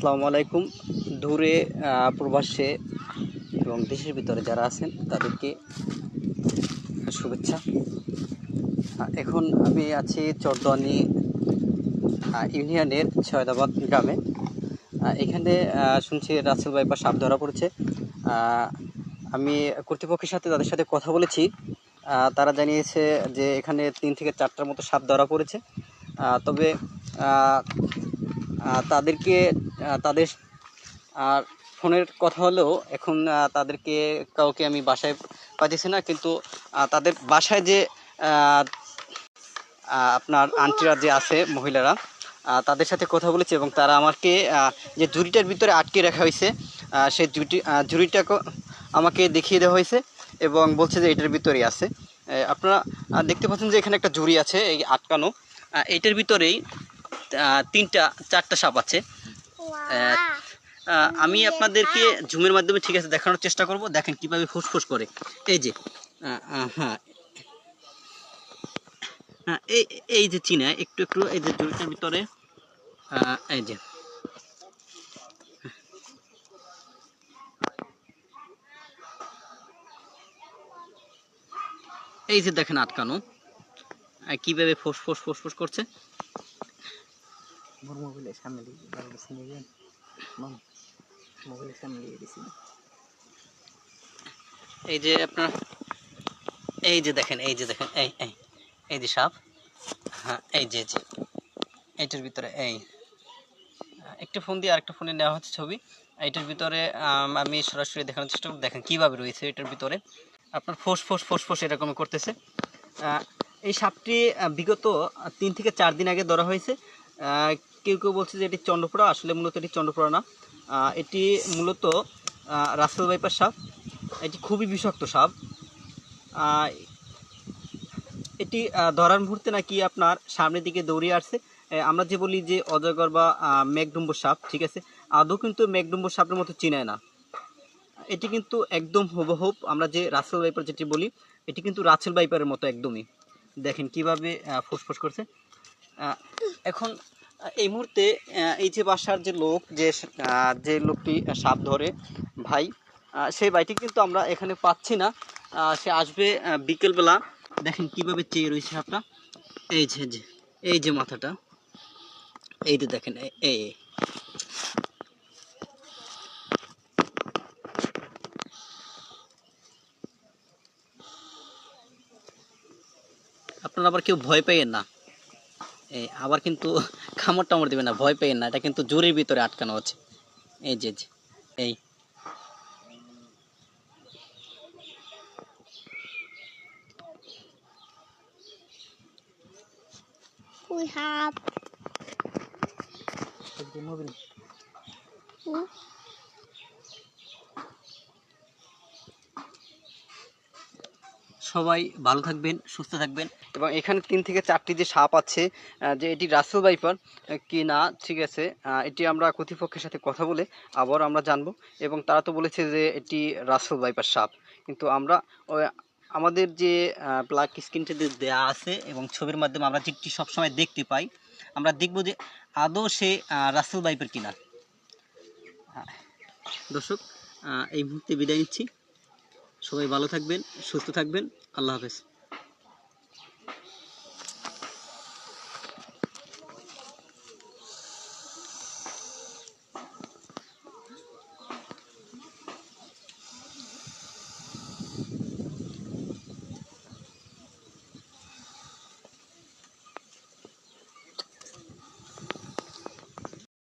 আসসালামু আলাইকুম। দূরে প্রবাসে এবং দেশের ভিতরে যারা আছেন তাদেরকে শুভেচ্ছা। এখন আমি আছি চরদোয়ানি ইউনিয়নের ছয়দাবাদ গ্রামে। এখানে শুনছি রাসেল বাইপার সাপ ধরা পড়েছে। আমি কর্তৃপক্ষের সাথে তাদের সাথে কথা বলেছি। তারা জানিয়েছে যে এখানে 3 থেকে 4টার মতো সাপ ধরা পড়েছে। তবে তাদেরকে তাদের আর ফোনের কথা হলেও এখন তাদেরকে কাউকে আমি বাসায় পাঠিয়েছি না, কিন্তু তাদের বাসায় যে আপনার আন্টিরা যে আছে মহিলারা, তাদের সাথে কথা বলেছি এবং তারা আমাকে যে ঝুড়িটার ভিতরে আটকে রাখা হয়েছে সেই ঝুড়িটাকে আমাকে দেখিয়ে দেওয়া হয়েছে এবং বলছে যে এটার ভিতরেই আছে। আপনারা দেখতে পাচ্ছেন যে এখানে একটা ঝুড়ি আছে এই আটকানো, এইটার ভিতরেই 3-4টা সাপ আছে। আমি আপনাদেরকে জুমের মাধ্যমে ঠিক আছে দেখানোর চেষ্টা করব। দেখেন কিভাবে ফুসফুস করে। এই যে হ্যাঁ এই এই যে চিনা একটু একটু এই যে ঝুড়িটার ভিতরে এই যে এই যে দেখেন আটকানো কিভাবে ফুসফুস ফুসফুস করছে। মোবাইলের সামনে দিয়ে মোবাইলের সামনে দিয়ে দিছি। এই যে আপনার এই যে দেখেন এই যে দেখেন এই এই এই যে সাপ, হ্যাঁ এই যে এইটার ভিতরে এই একটা ফোন দিয়ে আরেকটা ফোনে নেওয়া হচ্ছে ছবি। এইটার ভিতরে আমি সরাসরি দেখানোর চেষ্টা করব। দেখেন কীভাবে রয়েছে এটার ভিতরে আপনার ফোঁস ফোঁস ফোঁস ফোঁস এরকম করতেছে। এই সাপটি বিগত 3 থেকে 4 দিন আগে ধরা হয়েছে। কেউ কেউ বলছে যে এটি চন্দ্রপুরা, আসলে মূলত এটি চন্দ্রপুরা না, এটি মূলত রাসেল ভাইপার সাপ। এটি খুবই বিষাক্ত সাপ। এটি ধরার মুহূর্তে নাকি আপনার সামনের দিকে দৌড়িয়ে আসছে। আমরা যে বলি যে অজগর বা মেঘডুম্বর সাপ, ঠিক আছে, আদৌ কিন্তু মেঘডুম্বর সাপের মতো চিনায় না। এটি কিন্তু একদম হুবহুব আমরা যে রাসেল ভাইপার যেটি বলি, এটি কিন্তু রাসেল ভাইপারের মতো একদমই। দেখেন কিভাবে ফুসফুস করছে। এখন এই মুহূর্তে এই যে বাসার যে লোক যে লোকটি সাপ ধরে ভাই, সেই ভাইটি কিন্তু আমরা এখানে পাচ্ছি না। সে আসবে বিকেলবেলা। দেখেন কিভাবে চেয়ে রয়েছে সাপটা। এই যে মাথাটা, এই যে দেখেন এই আপনারা আবার কেউ ভয় পেয়েন না, আবার কিন্তু কামড় টামড় দেবে না, ভয় পেয়েন না। এটা কিন্তু জোরের ভিতরে আটকানো আছে। এই যে এই We have সবাই ভালো থাকবেন, সুস্থ থাকবেন। এবং এখানে 3 থেকে 4টি যে সাপ আছে, যে এটি রাসেল ভাইপার কি না, ঠিক আছে, এটি আমরা কর্তৃপক্ষের সাথে কথা বলে আবার আমরা জানবো। এবং তারা তো বলেছে যে এটি রাসেল ভাইপার সাপ, কিন্তু আমরা আমাদের যে ব্ল্যাক স্ক্রিনটা দেওয়া আছে এবং ছবির মাধ্যমে আমরা যেটি সবসময় দেখতে পাই, আমরা দেখব যে আদৌ সে রাসেল ভাইপার কিনা। দর্শক, এই মুহূর্তে বিদায় নিচ্ছি। সবাই ভালো থাকবেন, সুস্থ থাকবেন। আল্লাহ হাফেজ।